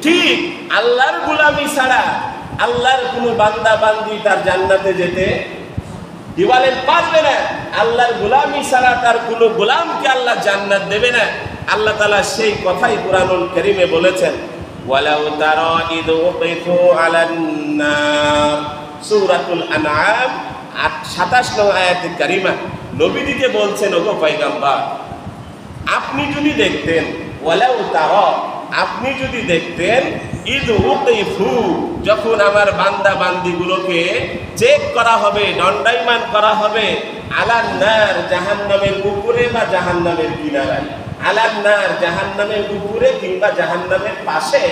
ঠিক আল্লাহর গোলামি ছাড়া আল্লাহর কোনো বান্দা বান্দি তার জান্নাতে যেতে কি বলেন পারবে না। আল্লাহর গোলামি ছাড়া তার কোনো গোলামকে আল্লাহ জান্নাত দেবে না। আল্লাহ তাআলা সেই কথাই কুরআনুল কারীমে বলেছেন, ওয়ালাউ তারা ইদ উকিফু আলান নার, সূরাতুল আনআম 27 নং আয়াতে কারিমা। নবীজিকে বলছেন, ওগো পয়গম্বর, আপনি যদি দেখতেন, ওয়ালাউ তারা, আপনি যদি দেখতেন, ইদ উকিফু, যখন আমার বান্দা বান্দিগুলোকে চেক করা হবে, দণ্ডায়মান করা হবে, আলান নার, জাহান্নামের উপরে বা জাহান্নামের কিনারায়, আলান নার, জাহান্নামের উপরে কিংবা জাহান্নামের পাশে,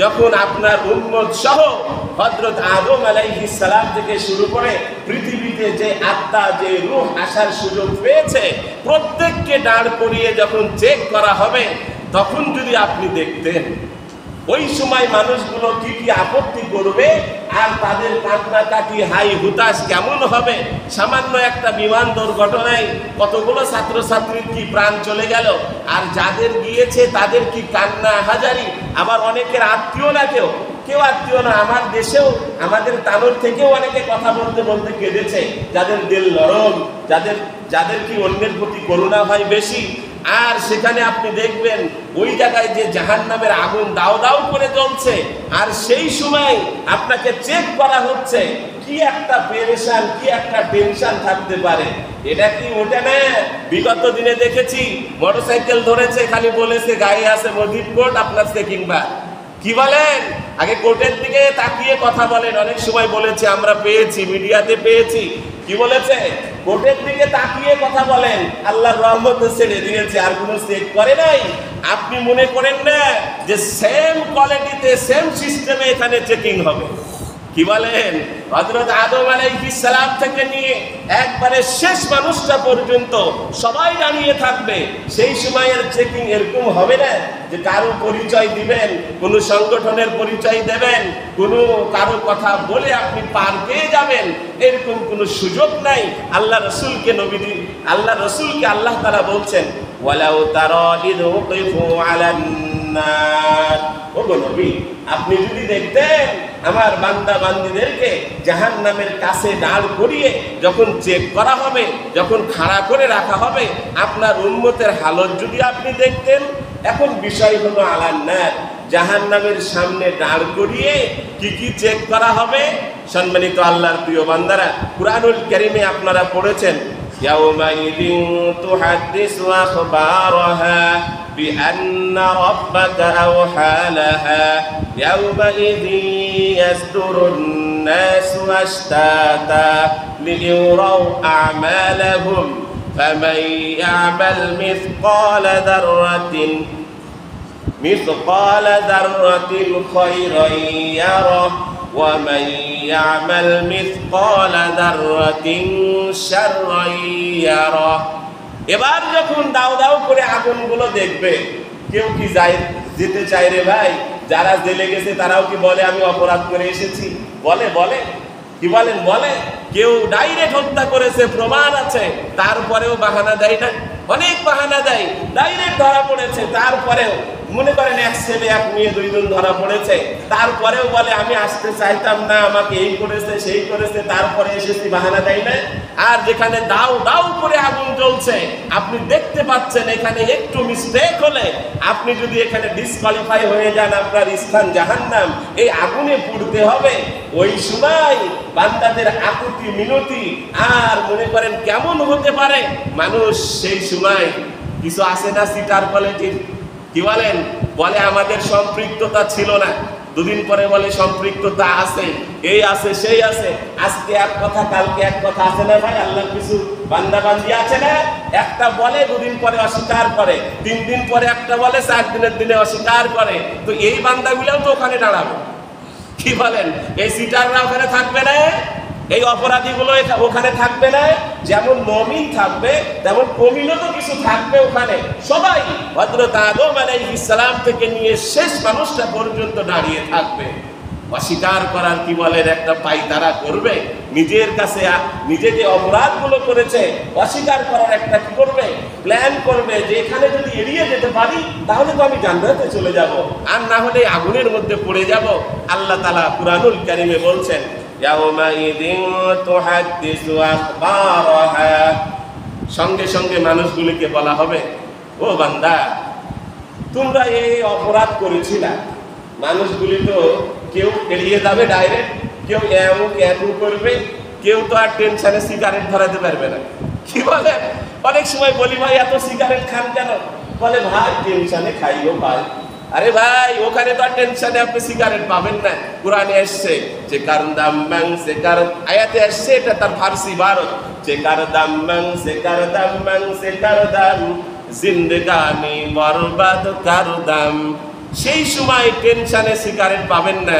যখন আপনার উম্মত সহ হযরত আদম আলাইহিস সালাম থেকে শুরু করে পৃথিবীতে যে আত্মা, যে রূহ আসার সুযোগ পেয়েছে, প্রত্যেককে দাঁড় করিয়ে যখন চেক করা হবে, তখন যদি আপনি দেখতেন ওই সময় মানুষগুলো কি কি আপত্তি করবে আর তাদের কান্নাকাটি হাই হুতাশ কেমন হবে। সামান্য একটা বিমান দুর্ঘটনায় কতগুলো ছাত্রছাত্রীর কি প্রাণ চলে গেল, আর যাদের গিয়েছে তাদের কি কান্না হাজারি। আবার অনেকের আত্মীয় না, কেউ আত্মীয় না, আমার দেশেও আমাদের তানোর থেকেও অনেকে কথা বলতে বলতে কেঁদেছে, যাদের দিল নরম, যাদের কি অন্যের প্রতি করুণা হয় বেশি। আর সেখানে আপনি দেখবেন ওই জায়গায় যে জাহান্নামের আগুন দাও দাও করে জ্বলছে, আর সেই সময় আপনাকে চেক করা হচ্ছে, কি একটা পেরেশান, কি একটা টেনশন থাকতে পারে। এটা কি ওটা না? বিগত দিনে দেখেছি মোটরসাইকেল ধরেছে, খালি বলেছে গায়ে আছে মজিব কোর্ট, আপনার চেকিং বা কি বলেন, আগে কোর্টের দিকে তাকিয়ে কথা বলেন। অনেক সময় বলেছে, আমরা পেয়েছি, মিডিয়াতে পেয়েছি, কি বলেছে, কোর্টের দিকে তাকিয়ে কথা বলেন, আল্লাহর রহমতে ছেড়ে দিয়েছে, আর কোনো চেক করে নাই। আপনি মনে করেন না যে সেম কোয়ালিটিতে সেম সিস্টেমে এখানে চেকিং হবে? কি বলেন, হযরত আদম আলাইহিস সালাম থেকে নিয়ে একবারে শেষ মানুষটা পর্যন্ত সবাই দাঁড়িয়ে থাকবে। সেই সময়ের চেকিং এরকম হবে না যে কারো পরিচয় দিবেন, কোনো সংগঠনের পরিচয় দেবেন, কোনো কারো কথা বলে আপনি পার পেয়ে যাবেন, এরকম কোনো সুযোগ নাই। আল্লাহ রাসূলকে আল্লাহ তাআলা বলছেন, ওয়ালাউ তারা ইদ উকিফু আলান নার, ওগো নবী, আপনি যদি দেখতেন আমার বান্দা বান্দীদেরকে জাহান্নামের কাছে দাঁড় করিয়ে যখন চেক করা হবে, যখন খাড়া করে রাখা হবে, আপনার উম্মতের হালত যদি আপনি দেখতেন। এখন বিষয় হলো আলান নার, জাহান্নামের সামনে দাঁড় করিয়ে কি কি চেক করা হবে। সম্মানিত আল্লাহর প্রিয় বান্দারা, কুরআনুল কারীমে আপনারা পড়েছেন, ইয়াউমাইদিন তুহাদ্দিসু আখবারাহা বিআন্না রাব্বাকা আওহা লাহা ইয়াউমাইদিন ইয়াসদুরুন নাসু আশতাতা লিইউরাউ আ'মালাহুম ফামান ইয়া'মাল মিসকালা যাররাতিন খায়রান ইয়ারাহ ومن يعمل مثقال ذرة شرا يره। এবার যখন দাও দাও করে আগুনগুলো দেখবে, কেউ কি যেতে চায় রে ভাই? যারা জেলে গেছে তারাও কি বলে আমি অপরাধ করে এসেছি? বলে কি বলেন? বলে। কেউ ডাইরেক্ট হত্যা করেছে, প্রমাণ আছে, তারপরেও বাহানা দেয় না? অনেক বাহানা দেয়। ডাইরেক্ট ধরা পড়েছে, তারপরেও মনে করেন এক ছেলে এক মেয়ে দুইজন ধরা পড়েছে, তারপরেও বলে আমি আসতে চাইতাম না, আমাকে এই করেছে সেই করেছে, তারপরে এসেছি, বাহানা দেয় না? আর যেখানে দাও দাও করে আগুন জ্বলছে, আপনি দেখতে পাচ্ছেন এখানে একটু মিস্টেক হলে আপনি যদি এখানে ডিসকোয়ালিফাই হয়ে যান, আপনার স্থান জাহান্নাম, এই আগুনে পুড়তে হবে। ওই সময় বান্দাদের আকুতি মিনতি আর মনে করেন কেমন হতে পারে মানুষ। সেই সময় কিছু আসে না সিটার কোয়ালিটির, কি বলেন, বলে আমাদের সম্পৃক্ততা ছিল না, দুদিন পরে বলে সম্পৃক্ততা আছে, এই আছে সেই আছে। আজকে এক কথা কালকে এক কথা, আছে না ভাই? আল্লাহর কিছু বান্দা বান্দি আছে না, একটা বলে দুদিন পরে অস্বীকার করে, 3 দিন পরে একটা বলে, 4 দিনের দিনে অস্বীকার করে। তো এই বান্দাগুলোও তো ওখানে দাঁড়াবে, কি বলেন? এই সিটাররা ওখানে থাকবে না, এই অপরাধীগুলো ওখানে থাকবে না। যেমন মুমিন থাকবে তেমন পরিণত কিছু থাকবে ওখানে। সবাই হযরত আদম আলাইহিস সালাম থেকে নিয়ে শেষ মানুষটা পর্যন্ত দাঁড়িয়ে থাকবে। অস্বীকার করার কি বলেন একটা পায়তারা করবে, নিজের কাছে নিজে যে অপরাধগুলো করেছে অস্বীকার করার একটা কি করবে, প্ল্যান করবে যে এখানে যদি এড়িয়ে যেতে পারি তাহলে তো আমি জান্নাতে চলে যাব, আর না হলে আগুনের মধ্যে পড়ে যাব। আল্লাহ তাআলা কুরআনুল কারীমে বলছেন ইয়াউমাইযিন তুহাদ্দিসু আখবারাহা, সঙ্গে সঙ্গে মানুষগুলিকে বলা হবে, ও বান্দা তোমরা এই অপরাধ করেছিলা। মানুষগুলি তো কেউ এড়িয়ে যাবে ডাইরেক্ট, কেউ এমন করবে, কেউ তো আর টেনশনে সিগারেট ধরাতে পারবে না। কি বলে, অনেক সময় বলি ভাই এত সিগারেট খান কেন? বলে ভাই টেনশনে খাইও ভাই। আরে ভাই ওখানে তো আর টেনশনে আপনি সিগারেট পাবেন না। কোরআনে আসছে যে কার দাম্মাং সে কার, আয়াতে আসছে এটা তার ফারসি বারত, যে কার দাম্মাং সে কার দাম্মাং সে কার দাম জিন্দেগানি বরবাদ কার দাম। সেই সময় টেনশনে সিগারেট পাবেন না,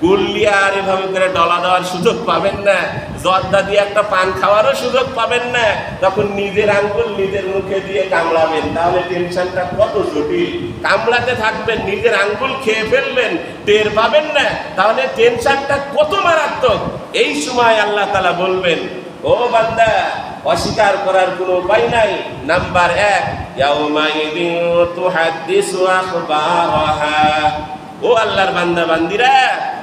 গুল্লিয়া আর এভাবে করে ডলা দেওয়ার সুযোগ পাবেন না, জর্দা দিয়ে একটা পান খাওয়ারও সুযোগ পাবেন না। তখন নিজের আঙ্গুল নিজের মুখে দিয়ে কামড়াবেন, তাহলে টেনশনটা কত জটিল। কামড়াতে থাকবেন, নিজের আঙ্গুল খেয়ে ফেলবেন, টের পাবেন না, তাহলে টেনশনটা কত মারাত্মক। এই সময় আল্লাহ তাআলা বলবেন, ও বান্দা অস্বীকার করার কোনো উপায় নাই। নাম্বার 1, ইয়াউমাইযিন তুহাদ্দিসু আখবারাহা। ও আল্লাহর বান্দা বান্দিরা,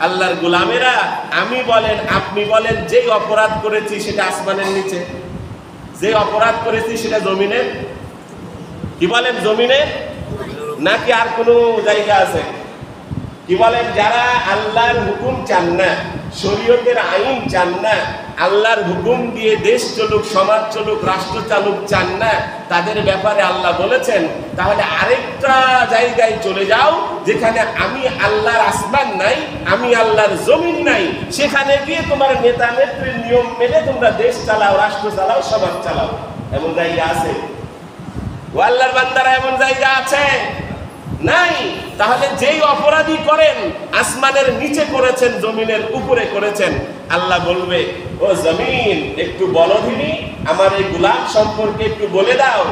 আল্লাহর গোলামেরা, আমি বলেন আপনি বলেন যেই অপরাধ করেছি সেটা আসমানের নিচে, যে অপরাধ করেছি সেটা জমিনের, কি বলেন জমিনের নাকি আর কোনো জায়গা আছে? কি বলেন, যারা আল্লাহর হুকুম চান না, শরীয়তের আইন চান না, আল্লাহর হুকুম দিয়ে দেশ চলুক, সমাজ চলুক, রাষ্ট্র চালুক চান না, তাদের ব্যাপারে আল্লাহ বলেছেন তাহলে আরেকটা জায়গায় চলে যাও যেখানে আমি আল্লাহর আসমান নাই, আমি আল্লাহর জমিন নাই, সেখানে গিয়ে তোমার নেতা নেত্রীর নিয়ম মেনে তোমরা দেশ চালাও, রাষ্ট্র চালাও, সমাজ চালাও। এমন জায়গা আছে? ও আল্লাহর বান্দারা, এমন জায়গা আছে? নাই। তাহলে যেই অপরাধী করেন আসমানের নিচে করেছেন, জমিনের উপরে করেছেন, আল্লাহ বলবে, ও জমিন একটু বলো দিনি আমার এই গোলাম সম্পর্কে একটু বলে দাও।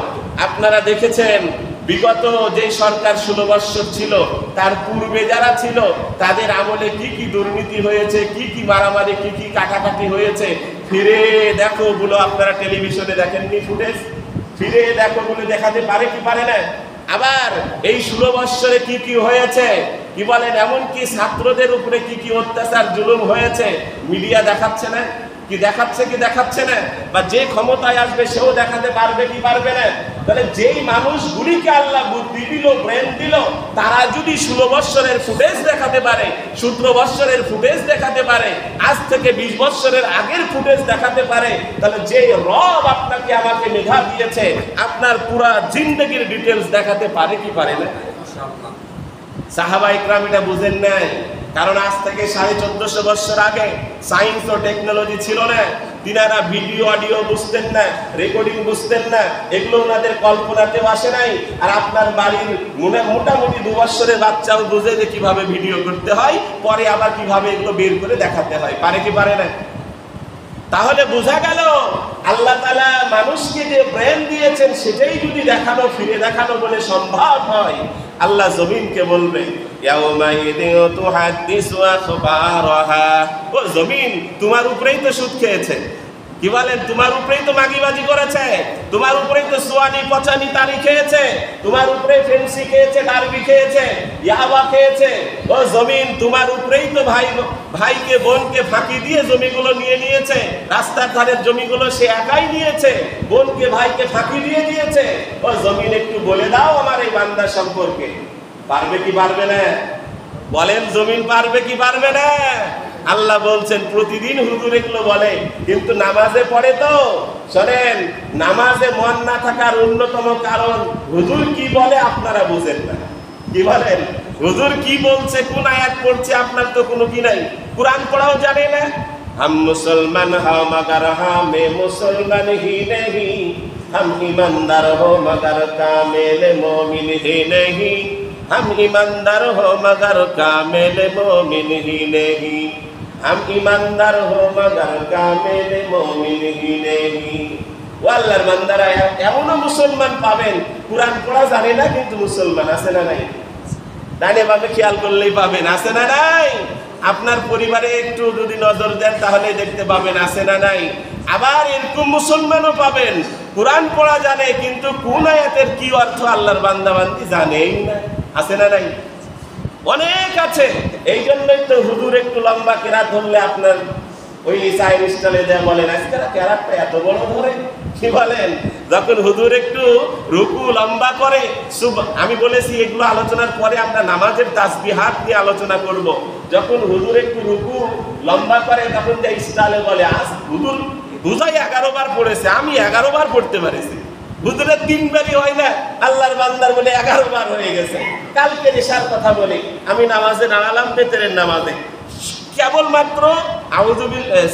আপনারা দেখেছেন বিগত যে সরকার 16 বছর ছিল, তার পূর্বে যারা ছিল তাদের আমলে কি কি দুর্নীতি হয়েছে, কি কি মারামারি, কি কি কাটাকাটি হয়েছে। ফিরে দেখো বলো, আপনারা টেলিভিশনে দেখেননি ফুটেজ? ফিরে দেখো বলে দেখাতে পারে কি পারে না? আবার এই 16 বছরে কি কি হয়েছে, কি বলেন, এমনকি ছাত্রদের উপরে কি কি অত্যাচার জুলুম হয়েছে, মিডিয়া দেখাচ্ছে না? কি দেখাচ্ছে কি দেখাচ্ছে না? বা যে ক্ষমতায় আসবে সেও দেখাতে পারবে কি পারবে না? তাহলে যেই মানুষগুলিকে আল্লাহ বুদ্ধি দিল, ব্রেন দিল, তারা যদি 16 বছরের ফুটেজ দেখাতে পারে, 17 বছরের ফুটেজ দেখাতে পারে, আজ থেকে 20 বছরের আগের ফুটেজ দেখাতে পারে, তাহলে যে রব আপনাকে আমাকে মেধা দিয়েছে আপনার পুরা জিন্দেগির ডিটেলস দেখাতে পারে কি পারে না? সাহাবা ইকরাম এটা বুঝেন নাই, কারণ আজ থেকে 1450 বছর আগে সায়েন্স ও টেকনোলজি ছিল না। তিনারা ভিডিও অডিও বুঝতেন না, রেকর্ডিং বুঝতেন না, এগুলো ওনাদের কল্পনাতেও আসে নাই। আর আপনার বাড়ির মোটামুটি 2 বছরের বাচ্চাও বুঝে যে কিভাবে ভিডিও করতে হয়, পরে আবার কিভাবে এগুলো বের করে দেখাতে হয়, পারে কি পারে না? তাহলে বোঝা গেল আল্লাহ তাআলা মানুষকে যে ব্রেন দিয়েছেন সেটাই যদি দেখানো, ফিরে দেখানো বলে সম্ভব হয়, আল্লাহ জমিনকে বলবে, ইয়াউমাইযিন তুহাদ্দিসু আখবারাহা। ও জমিন তোমার উপরেই তো সুদ খেয়েছে, কি বলেন, তোমার উপরেই তো মাগিবাজি করেছে, তোমার উপরেই তো সোয়ানি পচানি তারি খেয়েছে, তোমার উপরে ফেন্সি খেয়েছে, ডারবি খেয়েছে, ইয়াবা খেয়েছে। ও জমিন তোমার উপরেই তো ভাইকে বোনকে ফাঁকি দিয়ে জমিগুলো নিয়ে নিয়েছে, রাস্তার ধারের জমিগুলো সে একাই নিয়েছে, বোনকে ভাইকে ফাঁকি দিয়ে দিয়েছে। ও জমিন একটু বলে দাও আমার এই বান্দা সম্পর্কে, পারবে কি পারবে না? বলেন জমিন পারবে কি পারবে না? আল্লাহ বলছেন প্রতিদিন হুজুর এগুলো বলে, কিন্তু নামাজে পড়ে তো। শোনেন, নামাজে মন না থাকার অন্যতম কারণ হুজুর কি বলে আপনারা বুঝেন না। কি বলেন, হুজুর কি বলছে, কোন আয়াত পড়ছে আপনার তো কোনো কি নাই, কুরআন পড়াও জানে না। हम मुसलमान हो मगर हमें मुसलमान ही नहीं, हम ईमानदार हो मगर कामिल मोमिन ही नहीं, हम ईमानदार हो मगर कामिल मोमिन ही नहीं, हम ईमानदार हो मगर कामिल मोमिन ही नहीं। ও আল্লাহর বান্দারা, এমনও মুসলমান পাবেন কুরআন পড়া জানে না কিন্তু মুসলমান, আছে না নাই? ডানে বামে খেয়াল করলেই পাবেন, আছে না নাই? আপনার পরিবারে একটু যদি নজর দেন তাহলে দেখতে পাবেন, আছে না নাই? আবার এরকম মুসলমানও পাবেন কোরআন পড়া জানে কিন্তু কোন আয়াতের কি অর্থ আল্লাহর বান্দা বান্দি জানেই না, আছে না নাই? অনেক আছে। এই জন্যই তো হুজুর একটু লম্বা কেরাত ধরলে আপনার ওই চায়ের স্টাইলে দেয়া বলেন আজকে কেরাতটা এত বড় ধরে, কি বলেন? যখন হুজুর একটু রুকু লম্বা করে, আমি বলেছি এগুলো আলোচনার পরে আমরা নামাজের তাসবিহাত নিয়ে আলোচনা করব। যখন হুজুর একটু রুকু লম্বা করে তখন যে স্টাইলে বলে আজ হুজুর বুঝাই 11 বার পড়েছে, আমি 11 বার পড়তে পারিছি। হুজুরের 3 বারই হয় না, আল্লাহর বান্দার বলে 11 বার হয়ে গেছে। কালকে এশার কথা বলি, আমি নামাজে দাঁড়ালাম, বেতেরের নামাজে, কেবলমাত্র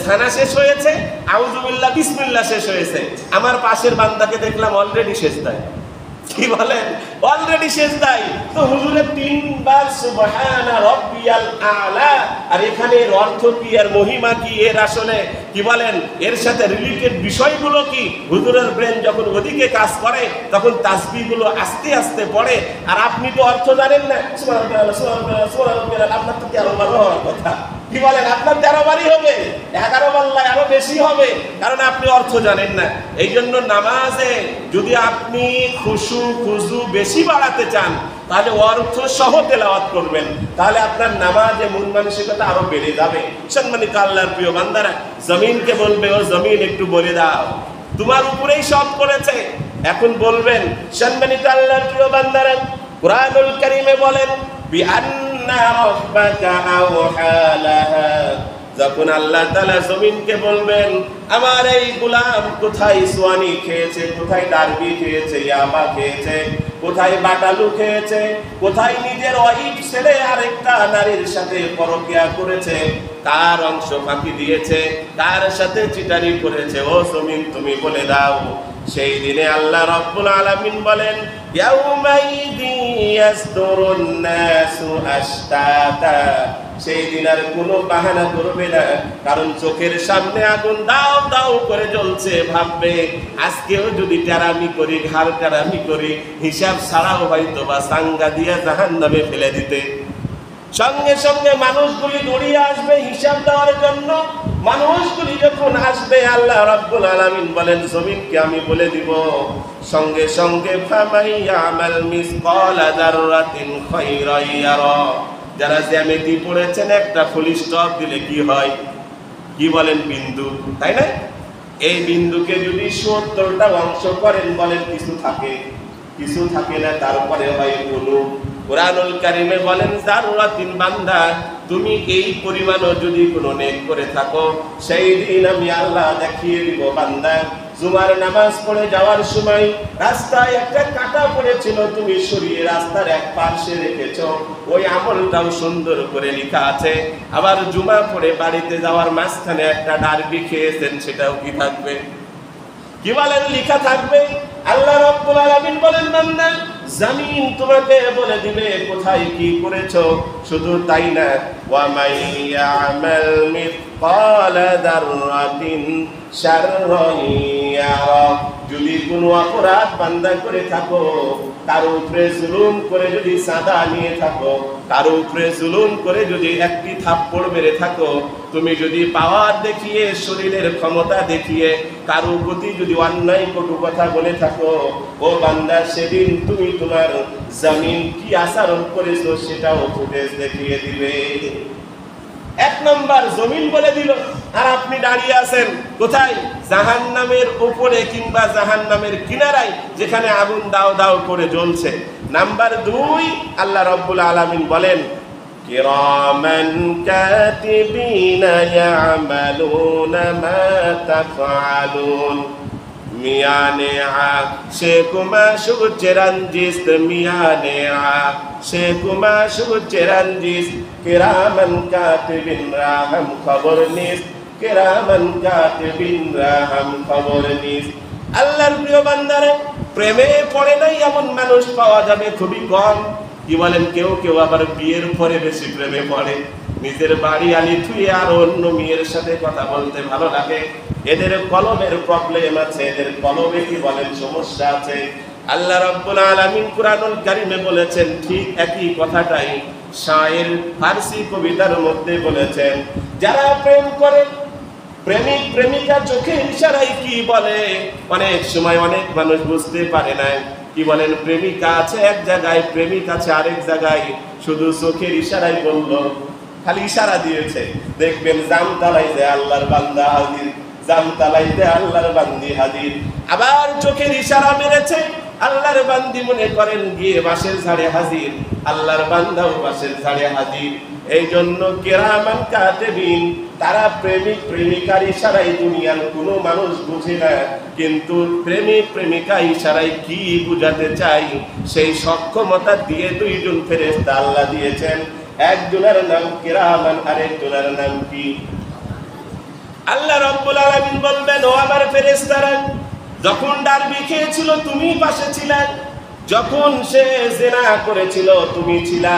সানা শেষ হয়েছে, আউযুবিল্লাহ বিসমিল্লাহ শেষ হয়েছে। আমার পাশের বান্দাকে দেখলাম অলরেডি শেষ দেয়, কি বলেন? অলরেডি শেষ দেয়। তো হুজুরের 3 বার সুবহানা রাব্বিয়াল আলা, আর এখানে এর অর্থ কি, এর মহিমা কি, এর আসলে কি বলেন এর সাথে রিলেটেড বিষয়গুলো কি? হুজুরের ব্রেন যখন ওদিকে কাজ করে তখন তাসবিহগুলো আস্তে আস্তে পড়ে, আর আপনি তো অর্থ জানেন না। সুবহানাল্লাহ সুবহানাল্লাহ সুবহানাল্লাহ, আপনার তো 13 বার হওয়ার কথা, কি বলেন? আপনার 13 বারই হবে, 11 বার আরো বেশি হবে, কারণ আপনি অর্থ জানেন না। এই জন্য নামাজে যদি আপনি খুশু বেশি বাড়াতে চান তাহলে অর্থ সহ তেলাওয়াত করবেন, তাহলে আপনার নামাজে মন মানসিকতা আরো বেড়ে যাবে। সম্মানিত আল্লাহর প্রিয় বান্দারা, জমিনকে বলবে ও জমিন একটু বলে দাও, তোমার উপরেই সব করেছে, এখন বলবেন। সম্মানিত আল্লাহর প্রিয় বান্দারা, কুরআনুল কারীমে বলেন বিআন্না রাব্বাকা আওহা লাহা, যখন আল্লাহ তাআলা জমিনকে বলবেন আমার এই গোলাম কোথায় সোয়ানি খেয়েছে, কোথায় ডারবি খেয়েছে, ইয়াবা খেয়েছে, কোথায় বাটালু খেয়েছে, কোথায় নিজের ওয়াইফ ছেলে আরেকটা নারীর সাথে পরকিয়া করেছে, কার অংশ ফাঁকি দিয়েছে, কার সাথে চিটারি করেছে, ও জমিন তুমি বলে দাও। সেই দিনে আল্লাহ রাব্বুল আলামিন বলেন ইয়াউমাইযি ইয়াসদুরুন নাসু আশতাতা, সেই দিন আর কোনো বাহানা করবে না, কারণ চোখের সামনে আগুন দাও দাও করে জ্বলছে। ভাববে আজকেও যদি টেরামি করি, ঘাড় টেরামি করি, হিসাব ছাড়াও হয়তো বা সাঙ্গা দিয়া জাহান্নামে ফেলে দিতে। সঙ্গে সঙ্গে মানুষগুলি দৌড়িয়ে আসবে হিসাব দেওয়ার জন্য। মানুষগুলি যখন আসবে আল্লাহ রাব্বুল আলামিন বলেন জমিনকে আমি বলে দিব, সঙ্গে সঙ্গে ফামাইয়ামাল মিসকালা যাররাতিন খায়রান ইয়ারা, যারা জ্যামিতি পড়েছেন একটা ফুল স্টপ দিলে কি হয়, কি বলেন? বিন্দু, তাই না? এই বিন্দুকে যদি 70টা অংশ করেন বলেন কিছু থাকে? কিছু থাকে না, তারপরে হয় কুলুব। কুরআনুল কারীমে বলেন যাররাতিন, বান্দা তুমি এই পরিমাণও যদি কোনো নেক করে থাকো, সেই দিন আমি আল্লাহ দেখিয়ে দিব। বান্দা জুমার নামাজ পড়ে যাওয়ার সময় রাস্তায় একটা কাঁটা পড়েছিল, তুমি সরিয়ে রাস্তার এক পাশে রেখেছো, ওই আমলটাও সুন্দর করে লেখা আছে। আবার জুমা পড়ে বাড়িতে যাওয়ার মাঝখানে একটা ডারবি খেয়েছেন, সেটাও কি থাকবে? কি বলেন? লেখা থাকবে। আল্লাহ রাব্বুল আলামিন বলেন বান্দা জমিন তোমাকে বলে দিবে কোথায় কি করেছো। শুধু তাই না, ওয়া মাইয়ামাল মিসকালা যাররাতিন শাররান ইয়ারা, যদি কোনো অপরাধ বান্দা করে থাকো, কারো উপরে জুলুম করে যদি সাদা নিয়ে থাকো, কারো উপরে জুলুম করে যদি একটি থাপ্পড় মেরে থাকো, তুমি যদি পাওয়ার দেখিয়ে, শরীরের ক্ষমতা দেখিয়ে কারো প্রতি যদি অন্যায় কটু কথা বলে থাকো, ও বান্দা সেদিন তুমি তোমার জমিন কি আচরণ করেছো সেটাও ফুটেজ দেখিয়ে দিবে। 1 নম্বর জমিন বলে দিল, আর আপনি দাঁড়িয়ে আছেন কোথায়? জাহান্নামের উপরে কিংবা জাহান্নামের কিনারায়, যেখানে আগুন দাও দাও করে জ্বলছে। নাম্বার 2, আল্লাহ রাব্বুল আলামিন বলেন কিরামান কাতিবিনা ইয়ামালুনা মা তাফআলুন, মিয়ানে শেকুমা সুচেরানজিস, মিয়ানে শেকুমা সুচেরানজিস, কিরামান কাতিবিন রাহাম খবর নিস, কিরামান কাতিবিন রাহাম খবর নিস। আল্লাহর প্রিয় বান্দারা, প্রেমে পড়ে নাই এমন মানুষ পাওয়া যাবে খুবই কম। কি বলেন? কেউ কেউ আবার বিয়ের পরে বেশি প্রেমে পড়ে, নিজের বাড়ি আলি থুয়ে আর অন্য মেয়ের সাথে কথা বলতে ভালো লাগে। এদের কলমের প্রবলেম আছে, এদের কলমে কি বলেন সমস্যা আছে। আল্লাহ রাব্বুল আলামিন কুরআনুল কারীমে বলেছেন ঠিক একই কথাটাই শায়ের ফারসি কবিতার মধ্যে বলেছেন, যারা প্রেম করে প্রেমিক প্রেমিকা চোখের ইশারায় কি বলে, অনেক সময় অনেক মানুষ বুঝতে পারে না। কি বলেন, প্রেমিকা আছে এক জায়গায়, প্রেমিক আছে আরেক জায়গায়, শুধু চোখের ইশারায় বলল, খালি ইশারা দিয়েছে। দেখবেন জামতলায় যে আল্লাহর বান্দা হাজির, জামতলায় যে আল্লাহর বান্দি হাজির। আবার চোখের ইশারা মেরেছে, আল্লাহর বান্দি মনে করেন গিয়ে বাঁশের ঝাড়ে হাজির, আল্লাহর বান্দাও বাঁশের ঝাড়ে হাজির। এই জন্য কিরামান কাতিবিন, তারা প্রেমিক প্রেমিকার ইশারায় দুনিয়ার কোনো মানুষ বুঝে না, কিন্তু প্রেমিক প্রেমিকা ইশারায় কি বুঝাতে চাই সেই সক্ষমতা দিয়ে দুইজন ফেরেশতা আল্লাহ দিয়েছেন। একজনের নাম কিরামান, আরেকজনের নাম কি? আল্লাহ রাব্বুল আলামিন বলবেন, ও আমার ফেরেশতারা, যখন ডারবি খেয়েছিল তুমি পাশে ছিলে, যখন সে জিনা করেছিল তুমি ছিলা,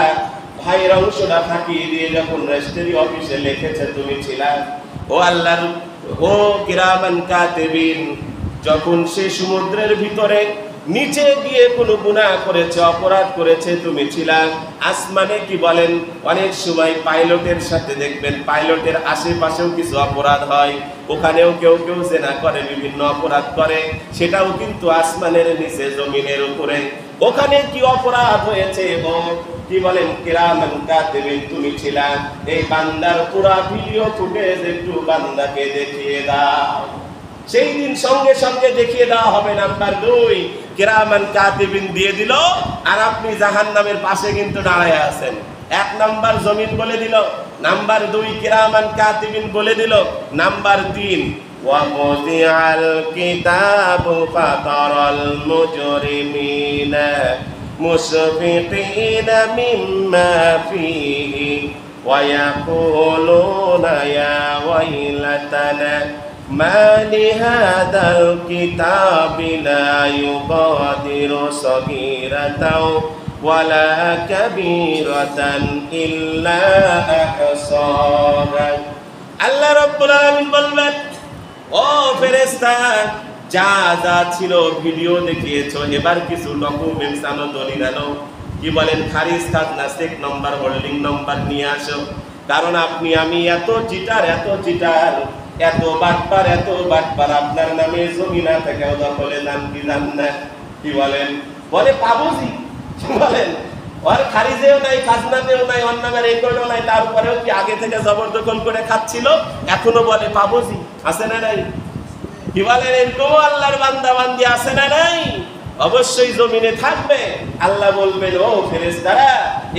ভাইয়ের অংশটা ফাঁকিয়ে দিয়ে যখন রেজিস্ট্রি অফিসে লিখেছে তুমি ছিলা। ও আল্লাহর ও কিরামান কাতিবিন, যখন সে সমুদ্রের ভিতরে নিচে গিয়ে কোনো গুনাহ করেছে, অপরাধ করেছে, তুমি ছিলা। আসমানে কি বলেন, অনেক সময় পাইলটের সাথে দেখবেন পাইলটের আশেপাশেও কিছু অপরাধ হয়, ওখানেও কেউ কেউ জিনা করে, বিভিন্ন অপরাধ করে, সেটাও কিন্তু আসমানের নিচে জমিনের উপরে। ওখানে কি অপরাধ হয়েছে ও কি বলেন কিরামান কাতিবিন তুমি ছিলা। এই বান্দার পুরা ভিডিও ফুটেজ একটু বান্দাকে দেখিয়ে দাও। সেই দিন সঙ্গে সঙ্গে দেখিয়ে দেওয়া হবে। নাম্বার 2, কিরামান কাতিবিন দিয়ে দিল, আর আপনি জাহান্নামের পাশে কিন্তু দাঁড়ায় আছেন। 1 নাম্বার জমিন বলে দিল, নাম্বার 2 কিরামান কাতিবিন বলে দিল, নাম্বার 3 ওয়াকুদিআল কিতাবু ফাতারাল মুজরিমিনা মুশফিকিনা মিম্মা ফীহি ওয়া ইয়াকুলুনা ইয়া ওয়াইলাতানা মা লিহাদাল কিতাবি লা ইউগাদিরু সগীরাতাও ওয়ালা কাবীরাতান ইল্লা আহসাহা। আল্লাহ রাব্বুল আলামিন বলবেন, ও ফেরেশতা, যা যা ছিল ভিডিও দেখিয়েছো, এবার কিছু ডকুমেন্টস আনো, দলিল আনো। কি বলেন, খারিজ খাজনা চেক নম্বর, হোল্ডিং নম্বর নিয়ে আসো। কারণ আপনি আমি এত চিটার, এত চিটার, এত বাটপার, এত বাটপার, আপনার নামে জমি না থেকেও দখলে দান কি জান না। কি বলেন, বলে পাবজি। বলেন ওর খারিজেও নাই, খাজনাতেও নাই, ওর নামে রেকর্ডও নাই, তারপরেও কি আগে থেকে জবরদখল করে খাচ্ছিল, এখনো বলে পাবজি। আছে না নাই? কি বলেন, এরকম আল্লাহর বান্দা বান্দি আছে না নাই? অবশ্যই জমিনে থাকবে। আল্লাহ বলবেন, ও ফেরেশতারা,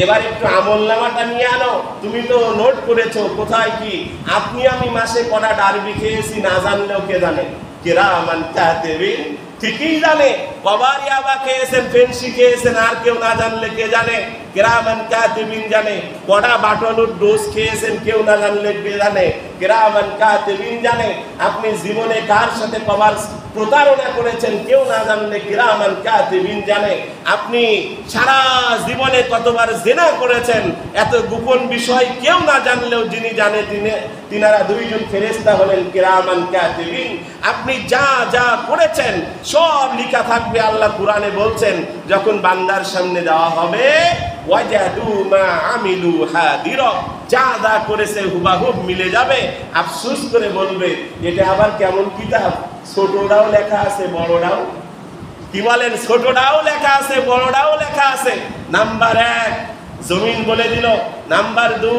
এবার একটু আমলনামাটা নিয়ে আনো। তুমি তো নোট করেছো, কোথায় কি আপনি আমি মাসে কটা ডারবি খেয়েছি না জানলেও কে জানে? কিরামান কাতিবিন ঠিকই জানে। কবার ইয়াবা খেয়েছেন, ফেন্সি খেয়েছেন, আর কেউ না জানলে কে জানে? কিরামান কাতিবিন জানে। কটা বাটনুর ডোজ খেয়েছেন, কেউ না জানলে কে জানে? কিরামান কাতিবিন জানে। আপনি জীবনে কার সাথে কবার প্রতারণা করেছেন, কেউ না জানলে কিরামান কাতিবিন জানে। আপনি সারা জীবনে কতবার জিনা করেছেন, এত গোপন বিষয় কেউ না জানলেও যিনি জানে তিনারা দুইজন ফেরেশতা হলেন কিরামান কাতিবিন। আপনি যা যা করেছেন সব লেখা থাকবে। আল্লাহ কুরআনে বলছেন, যখন বান্দার সামনে দেওয়া হবে, ওয়াজাদু মা আমিলু হাদিরা, যা যা করেছে হুবাহুব মিলে যাবে। আফসোস করে বলবে, এটা আবার কেমন কিতাব, ছোটটাও লেখা আছে, বড়টাও। কি বলেন, ছোটটাও লেখা আছে, বড়টাও লেখা আছে। নাম্বার 1 জমিন বলে দিল, নাম্বার 2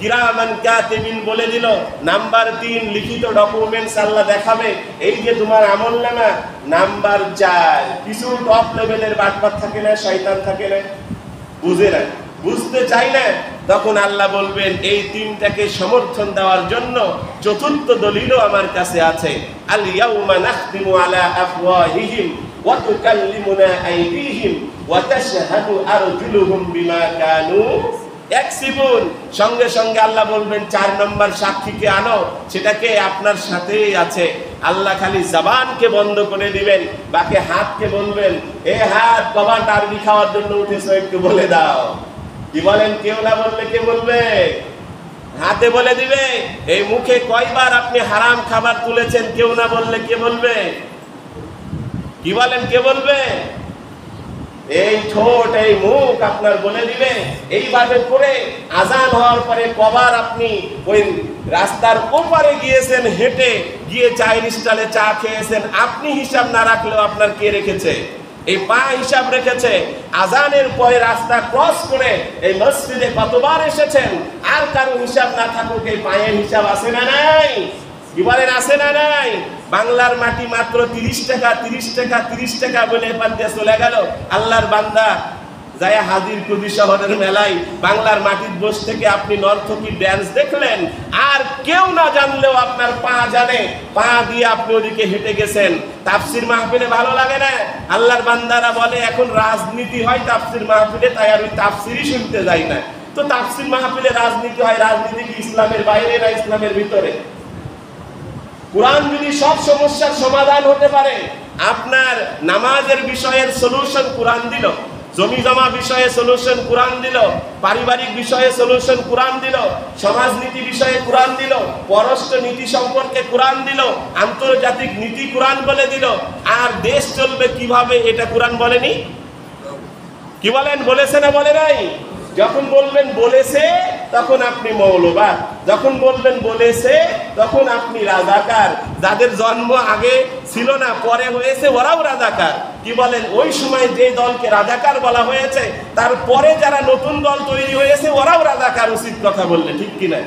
কিরামান কাতিবিন বলে দিল, নাম্বার 3 লিখিত ডকুমেন্টস আল্লাহ দেখাবে, এই যে তোমার আমলনামা। নাম্বার 4 কিছু টপ লেভেলের বাটপার থাকে না, শয়তান থাকে না, বুঝে না, বুঝতে চাই না, তখন আল্লাহ বলবেন, এই 3টাকে সমর্থন দেওয়ার জন্য 4র্থ দলিলও আমার কাছে আছে। আল ইয়াউমা নাখতিমু আলা আফওয়াহিহিম ওয়া তুকাল্লিমুনা আইদিহিম ওয়া তাশহাদু আরজুলুহুম বিমা কানু ইয়াকসিবুন। সঙ্গে সঙ্গে আল্লাহ বলবেন, 4 নম্বর সাক্ষীকে আনো, সেটাকে আপনার সাথেই আছে। আল্লাহ খালি জবানকে বন্ধ করে দিবেন, বাকি হাতকে বলবেন, এ হাত, কবার ডারবি খাওয়ার জন্য উঠেছো, একটু বলে দাও। কি বলেন, কেউ না বললে কে বলবে? হাতে বলে দিবে। এই মুখে কয়বার আপনি হারাম খাবার তুলেছেন, কেউ না বললে কে বলবে? কি বলেন, কে বলবে? এই ঠোঁট এই মুখ আপনার বলে দিবে। এইভাবে করে আজান হওয়ার পরে কবার আপনি ওই রাস্তার ওপারে গিয়েছেন, হেঁটে গিয়ে চায়ের স্টলে চা খেয়েছেন, আপনি হিসাব না রাখলেও আপনার কে রেখেছে? এই পা হিসাব রেখেছে। আজানের পরে রাস্তা ক্রস করে এই মসজিদে কতবার এসেছেন, আর কারো হিসাব না থাকুক, এই পায়ের হিসাব আছে না নাই? কি বলেন, আছে না নাই? বাংলার মাটি মাত্র 30 টাকা 30 টাকা 30 টাকা বলে এপার দিয়ে চলে গেল। আল্লাহর বান্দা যায় হাজির কুদি শহরের মেলায় বাংলার মাটির বস থেকে আপনি নর্তকী ড্যান্স দেখলেন, আর কেউ না জানলেও আপনার পা জানে, পা দিয়ে আপনি ওদিকে হেঁটে গেছেন। তাফসির মাহফিলে ভালো লাগে না? আল্লাহর বান্দারা বলে এখন রাজনীতি হয় তাফসির মাহফিলে, তাই আর ওই তাফসিরই শুনতে যাই না। তো তাফসির মাহফিলে রাজনীতি হয়, রাজনীতি কি ইসলামের বাইরে না ইসলামের ভিতরে? কোরআন যদি সব সমস্যার সমাধান হতে পারে, আপনার নামাজের বিষয়ের সলিউশন কোরআন দিল, জমি জমা বিষয়ে সলিউশন কোরআন দিল, পারিবারিক বিষয়ে সলিউশন কোরআন দিল, সমাজনীতি বিষয়ে কোরআন দিল, পররাষ্ট্র নীতি সম্পর্কে কোরআন দিল, আন্তর্জাতিক নীতি কোরআন বলে দিল, আর দেশ চলবে কিভাবে এটা কোরআন বলেনি? কি বলেন, বলেছে না বলে নাই? যখন বলবেন বলেছে তখন আপনি মৌলবাদ, যখন বলবেন বলেছে তখন আপনি রাজাকার। যাদের জন্ম আগে ছিল না, পরে হয়েছে, ওরাও রাজাকার। কি বলেন, ওই সময় যে দলকে রাজাকার বলা হয়েছে তারপরে যারা নতুন দল তৈরি হয়েছে ওরাও রাজাকার, উচিত কথা বললে, ঠিক কিনা?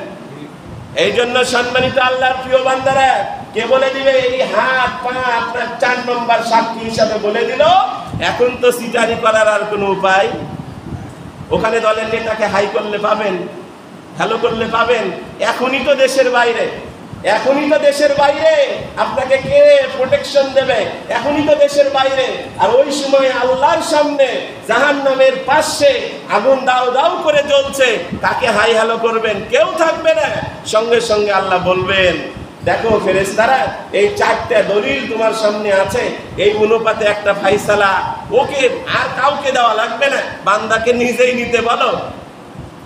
এই জন্য সম্মানিত আল্লাহর প্রিয় বান্দারা, কে বলে দিবে? এই হাত পা আপনার 4 নম্বর সাক্ষী হিসাবে বলে দিল। এখন তো সিটারি করার আর কোনো উপায়। ওখানে দলের নেতাকে হাই করলে পাবেন, হ্যালো করলে পাবেন। এখনই তো দেশের বাইরে, এখনই তো দেশের বাইরে, আপনাকে কে প্রোটেকশন দেবে? এখনই তো দেশের বাইরে। আর ওই সময় আল্লাহর সামনে জাহান্নামের পাশে আগুন দাও দাও করে জ্বলছে, তাকে হাই হ্যালো করবেন? কেউ থাকবে না। সঙ্গে সঙ্গে আল্লাহ বলবেন, দেখো ফেরেশতারা, এই 4টা দলিল তোমার সামনে আছে, এই অনুপাতে একটা ফাইসালা, ওকে আর কাউকে দেওয়া লাগবে না, বান্দাকে নিজেই নিতে বলো।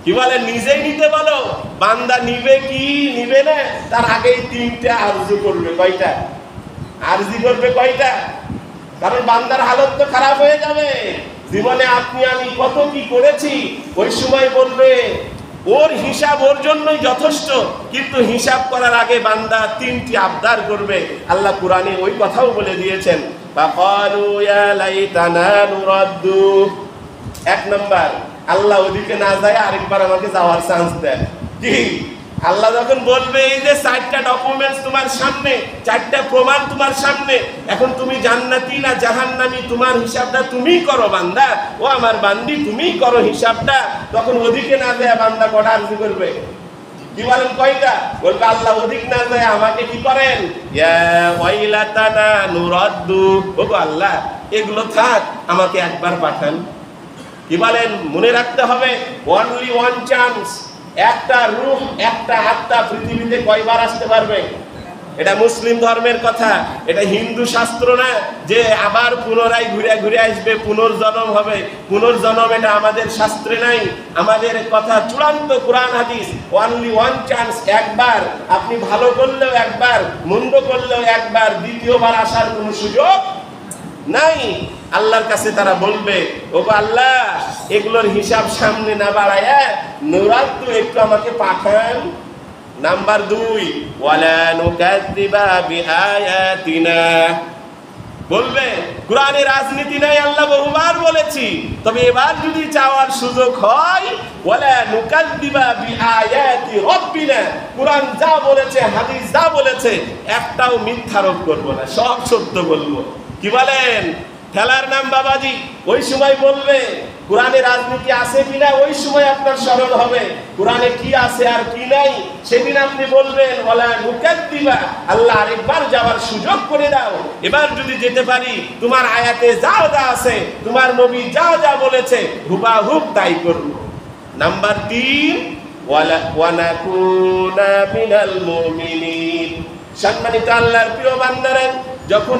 কি বলে, নিজেই নিতে বলো। বান্দা নিবে কি নিবে না তার আগেই 3টা আরজু করবে। কয়টা আরজি করবে? কয়টা? কারণ বান্দার হালত তো খারাপ হয়ে যাবে। জীবনে আপনি আমি কত কি করেছি, ওই সময় বলবে ওর হিসাব ওর জন্যই যথেষ্ট, কিন্তু হিসাব করার আগে বান্দা 3টি আবদার করবে। আল্লাহ কোরআনে ওই কথাও বলে দিয়েছেন, ফাকালু ইয়া লাইতানা নুরাদ্দু। 1 নাম্বার, আল্লাহ ওদিকে না যায় আরেকবার আমাকে যাওয়ার চান্স দেন। কি আল্লাহ যখন বলবে, এই যে 4টা ডকুমেন্টস তোমার সামনে, 4টা প্রমাণ তোমার সামনে, এখন তুমি জান্নাতি না জাহান্নামী, তোমার হিসাবটা তুমিই করো বান্দা। ও আমার বান্দি, তুমিই করো হিসাবটা। তখন ওদিকে না যায় বান্দা কটা আরজি করবে? কি বলেন, কয়টা? বলবে আল্লাহ ওদিক না যায় আমাকে কি করেন? ইয়া ওয়াইলাতানা নুরাদ্দু। ওগো আল্লাহ, এগুলো থাক, আমাকে একবার পাঠান। কি বলেন, মনে রাখতে হবে, অনলি ওয়ান চান্স। একটা রূহ, একটা আত্মা পৃথিবীতে কয়বার আসতে পারবে? এটা মুসলিম ধর্মের কথা, এটা হিন্দু শাস্ত্র না যে আবার পুনরায় ঘুরে ঘুরে আসবে, পুনর্জন্ম হবে। পুনর্জন্ম এটা আমাদের শাস্ত্রে নাই। আমাদের কথা চূড়ান্ত কোরআন হাদিস, অনলি ওয়ান চান্স। একবার আপনি ভালো করলেও একবার, মন্দ করলেও একবার, দ্বিতীয়বার আসার কোনো সুযোগ নাই। আল্লাহর কাছে তারা বলবে, ও আল্লাহ, এগুলোর হিসাব সামনে না বাড়ায়া নুরাদ্দু, একটু আমাকে পাঠান। নাম্বার 2, ওয়ালা নুকাযযিবা বিআয়াতিনা। বলবে কোরআনে রাজনীতি নাই, আল্লাহ বহুবার বলেছি, তবে এবার যদি চাওয়ার সুযোগ হয়, ওয়ালা নুকাযযিবা বিআয়াতি রাব্বিনা, কোরআন যা বলেছে, হাদিস যা বলেছে, একটাও মিথ্যারোপ করব না, সব সত্য বলবো। কি বলেন, খেলার নাম বাবাজি। ওই সময় বলবে কোরআনে রাজনীতি আছে কিনা, ওই সময় আপনার স্মরণ হবে কোরআনে কি আছে আর কি নাই। সেদিন আপনি বলবেন, ওয়ালা নুকাযযিবা, আল্লাহ আরেকবার যাওয়ার সুযোগ করে দাও। এবার যদি যেতে পারি, তোমার আয়াতে যা যা আছে, তোমার নবী যা যা বলেছে, হুবাহুব তাই করব। নাম্বার 3, ওয়া নাকুনা মিনাল মুমিনিন। সম্মানিত আল্লাহর প্রিয় বান্দারা, যখন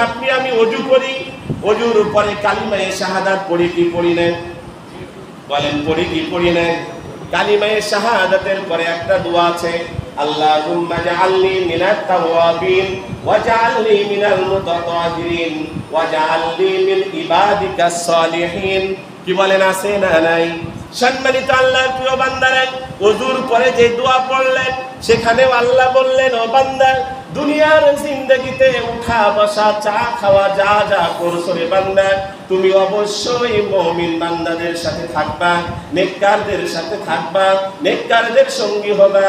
আপনি আমি ওযু করি, ওযুর উপরে কালিমায়ে শাহাদাত পড়ি কি পড়ি না? বলেন, পড়ি কি পড়ি না? কালিমায়ে শাহাদাতের পরে একটা দোয়া আছে, আল্লাহুম্মা জাআলনি মিনাত তাওয়াবিন ওয়াজআলনি মিনাল মুতাতাহিরিন ওয়াজআলনি মিন ইবাদিকাস সালিহিন। কি বলেন, আছে না নাই? সম্মানিত আল্লাহর প্রিয় বান্দারা, ওযুর পরে যে দোয়া পড়লেন সেখানেও আল্লাহ বললেন, ও বান্দা, দুনিয়ার জিন্দেগিতে উঠা বসা চা খাওয়া যা যা করছো রে বান্দা, তুমি অবশ্যই মুমিন বান্দাদের সাথে থাকবা, নেককারদের সাথে থাকবা, নেককারদের সঙ্গী হবা।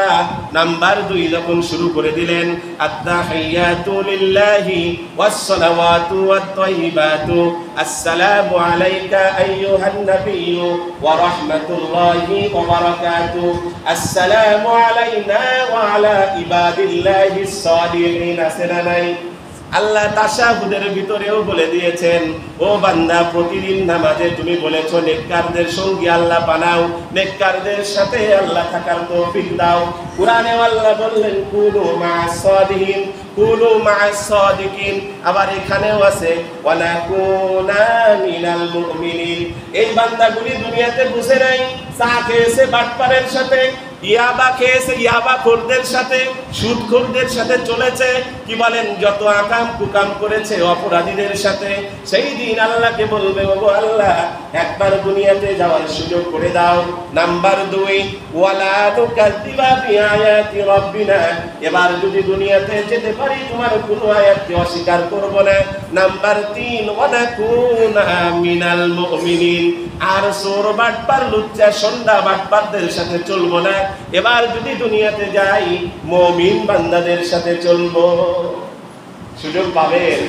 নাম্বার 2 যখন শুরু করে দিলেন, আত-তাহিয়াতু লিল্লাহি ওয়াস-সালাওয়াতু ওয়াত-তাইয়িবাতু, আসসালামু আলাইকা আইয়ুহান নাবিয়্যু ওয়া রাহমাতুল্লাহি ওয়া বারাকাতুহু, আসসালামু আলাইনা ওয়া আলা ইবাদিল্লাহিস সালিহিন। আছে না নাই? আল্লাহ তাশাহুদের ভিতরেও বলে দিয়েছেন, ও বান্দা, প্রতিদিন নামাজে তুমি বলেছো নেককারদের সঙ্গী আল্লাহ বানাও, নেককারদের সাথে আল্লাহ থাকার তৌফিক দাও। কুরআনে আল্লাহ বললেন, কুনু মা'আস সাদিকিন, কুনু মা'আস সাদিকিন। আবার এখানেও আছে, ওয়ালা কুনা মিনাল মুমিনিন। এই বান্দাগুলি দুনিয়াতে বসে নাই, চা খেয়েছে বাটপারের সাথে, ইয়াবা খেয়েছে ইয়াবাখোরদের সাথে, সুদখোরদের সাথে চলেছে, কি বলেন, যত আকাম কুকাম করেছে অপরাধীদের সাথে। সেই দিন আল্লাহকে বলবে, ওগো আল্লাহ, একবার দুনিয়াতে যাওয়ার সুযোগ করে দাও। নাম্বার 2, ওয়ালা তুকাযযিবা বিআয়াতি রাব্বিনা। এবার যদি দুনিয়াতে যেতে পারি তোমার কোনো আয়াতকে অস্বীকার করব না। নাম্বার 3, ওয়ানাকুনা মিনাল মুমিনিন। আর চোর বাটপার লুচ্চা সন্ধ্যা বাটপারদের সাথে চলবো না। এবার যদি দুনিয়াতে যাই মুমিন বান্দাদের সাথে চলবো। সুযোগ পাবেন?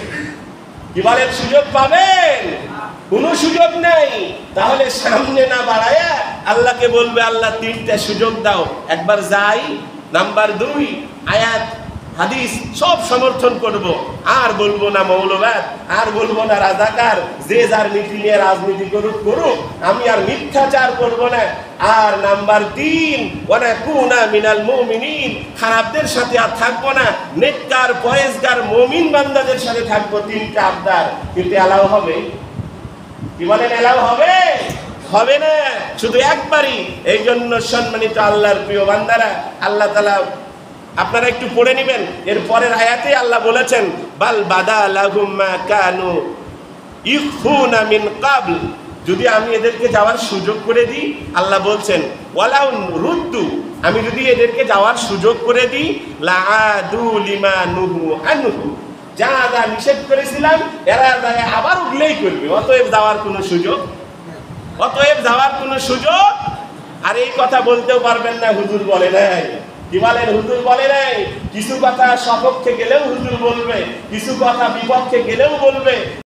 কি বলেন, সুযোগ পাবেন? কোনো সুযোগ নাই। তাহলে সামনে না বাড়ায়া আল্লাহকে বলবে, আল্লাহ 3টা সুযোগ দাও, একবার যাই। নাম্বার 2, আয়াত হাদিস সব সমর্থন করব, আর বলবো না মৌলবাদ, আর বলবো না রাজাকার, যে যার নীতি নিয়ে রাজনীতি করুক করুক, আমি আর মিথ্যাচার করব না। আর নাম্বার 3, ওয়ানাকুনা মিনাল মুমিনিন। খারাপদের সাথে আর থাকবো না, নেককার পরেজগার মুমিন বান্দাদের সাথে থাকবো। 3টা আবদার। কিন্তু এলাও হবে? কি বলেন, এলাও হবে? হবে না, শুধু একবারই। এই জন্য সম্মানিত আল্লাহর প্রিয় বান্দারা, আল্লাহ তাআলা, আপনারা একটু পড়ে নেবেন, এর পরের আয়াতে আল্লাহ বলেছেন, বাল বাদা লাহুম মা কানু ইখফুনা মিন ক্বাবল। যদি আমি এদেরকে যাওয়ার সুযোগ করে দিই, আল্লাহ বলছেন, ওয়ালাউ রুদ্দু, আমি যদি এদেরকে যাওয়ার সুযোগ করে দিই, লাআদু লিমা নুহু আনহু, যা যা নিষেধ করেছিলাম এরা আবার উঠলেই করবে। অতএব যাওয়ার কোনো সুযোগ, অতএব যাওয়ার কোনো সুযোগ। আর এই কথা বলতেও পারবেন না, হুজুর বলে নাই। কি বলেন, হুজুর বলে নাই? কিছু কথা সপক্ষে গেলেও হুজুর বলবে, কিছু কথা বিপক্ষে গেলেও বলবে।